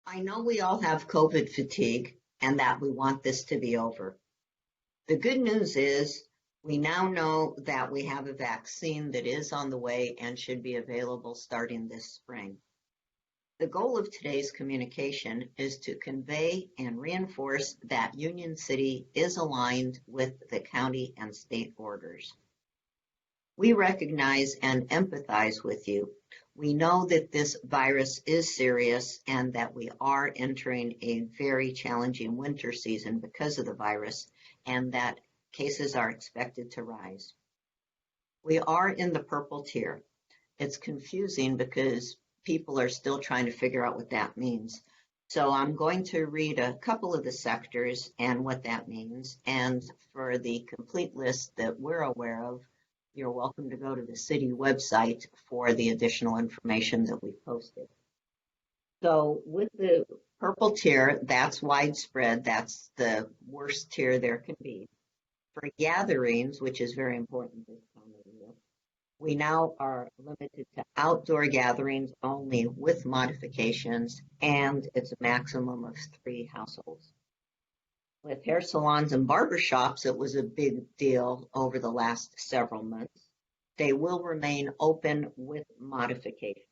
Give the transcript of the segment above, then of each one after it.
I know we all have COVID fatigue and that we want this to be over. The good news is we now know that we have a vaccine that is on the way and should be available starting this spring. The goal of today's communication is to convey and reinforce that Union City is aligned with the county and state orders. We recognize and empathize with you. We know that this virus is serious and that we are entering a very challenging winter season because of the virus, and that cases are expected to rise. We are in the purple tier. It's confusing because people are still trying to figure out what that means. So I'm going to read a couple of the sectors and what that means. And for the complete list that we're aware of, you're welcome to go to the city website for the additional information that we posted. So with the purple tier, that's widespread. That's the worst tier there can be. For gatherings, which is very important this time of year, we now are limited to outdoor gatherings only with modifications, and it's a maximum of 3 households. With hair salons and barbershops, it was a big deal over the last several months. They will remain open with modifications.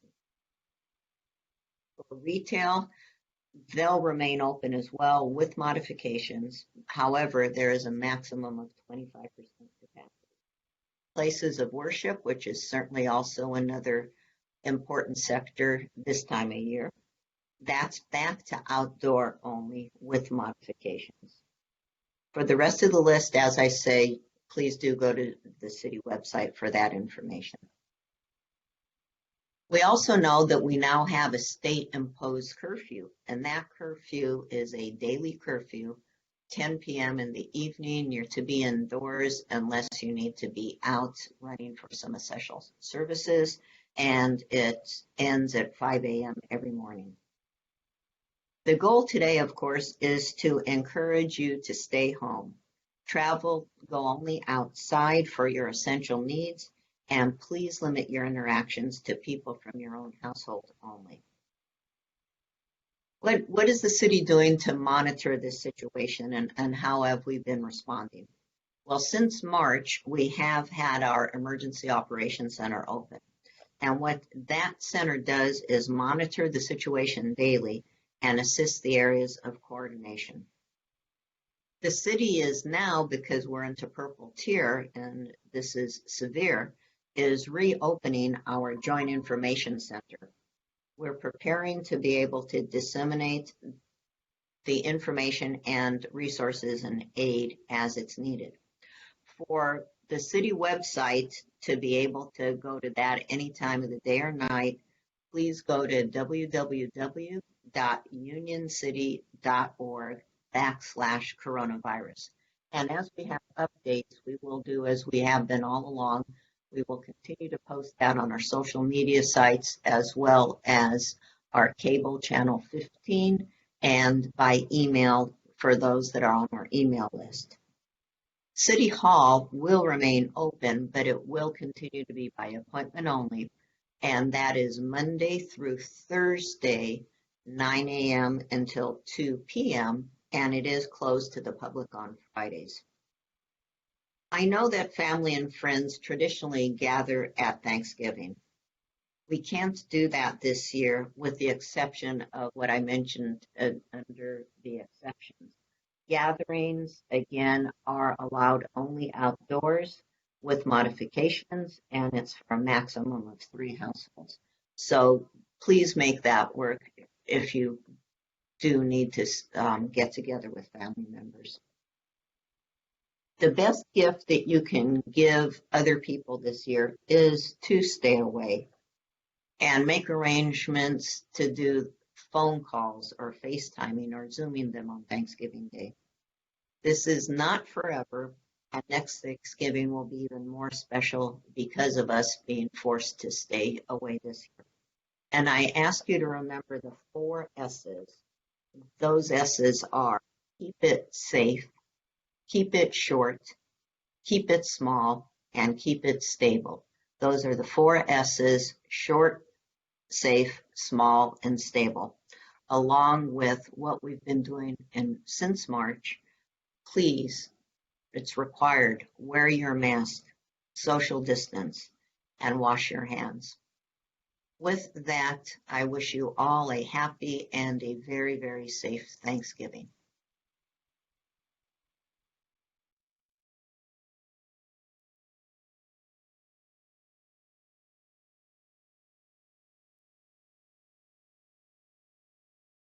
For retail, they'll remain open as well with modifications. However, there is a maximum of 25% capacity. Places of worship, which is certainly also another important sector this time of year, that's back to outdoor only with modifications. For the rest of the list, as I say, please do go to the city website for that information. We also know that we now have a state-imposed curfew, and that curfew is a daily curfew, 10 p.m. in the evening. You're to be indoors unless you need to be out running for some essential services, and it ends at 5 a.m. every morning. The goal today, of course, is to encourage you to stay home. Travel, go only outside for your essential needs, and please limit your interactions to people from your own household only. What is the city doing to monitor this situation, and how have we been responding? Well, since March, we have had our Emergency Operations Center open. And what that center does is monitor the situation daily and assist the areas of coordination. The city is now, because we're into purple tier, and this is severe, is reopening our Joint Information Center. We're preparing to be able to disseminate the information and resources and aid as it's needed. For the city website to be able to go to that any time of the day or night, please go to www.unioncity.org/coronavirus. And as we have updates, we will do as we have been all along. We will continue to post that on our social media sites as well as our cable channel 15 and by email for those that are on our email list. City Hall will remain open, but it will continue to be by appointment only, and that is Monday through Thursday, 9 a.m. until 2 p.m., and it is closed to the public on Fridays. I know that family and friends traditionally gather at Thanksgiving. We can't do that this year with the exception of what I mentioned under the exceptions. Gatherings, again, are allowed only outdoors with modifications, and it's for a maximum of 3 households. So please make that work if you do need to get together with family members. The best gift that you can give other people this year is to stay away and make arrangements to do phone calls or FaceTiming or Zooming them on Thanksgiving Day. This is not forever, and next Thanksgiving will be even more special because of us being forced to stay away this year. And I ask you to remember the 4 S's. Those S's are keep it safe, keep it short, keep it small, and keep it stable. Those are the 4 S's: short, safe, small, and stable. along with what we've been doing since March, please, it's required, wear your mask, social distance, and wash your hands. With that, I wish you all a happy and a very, very safe Thanksgiving.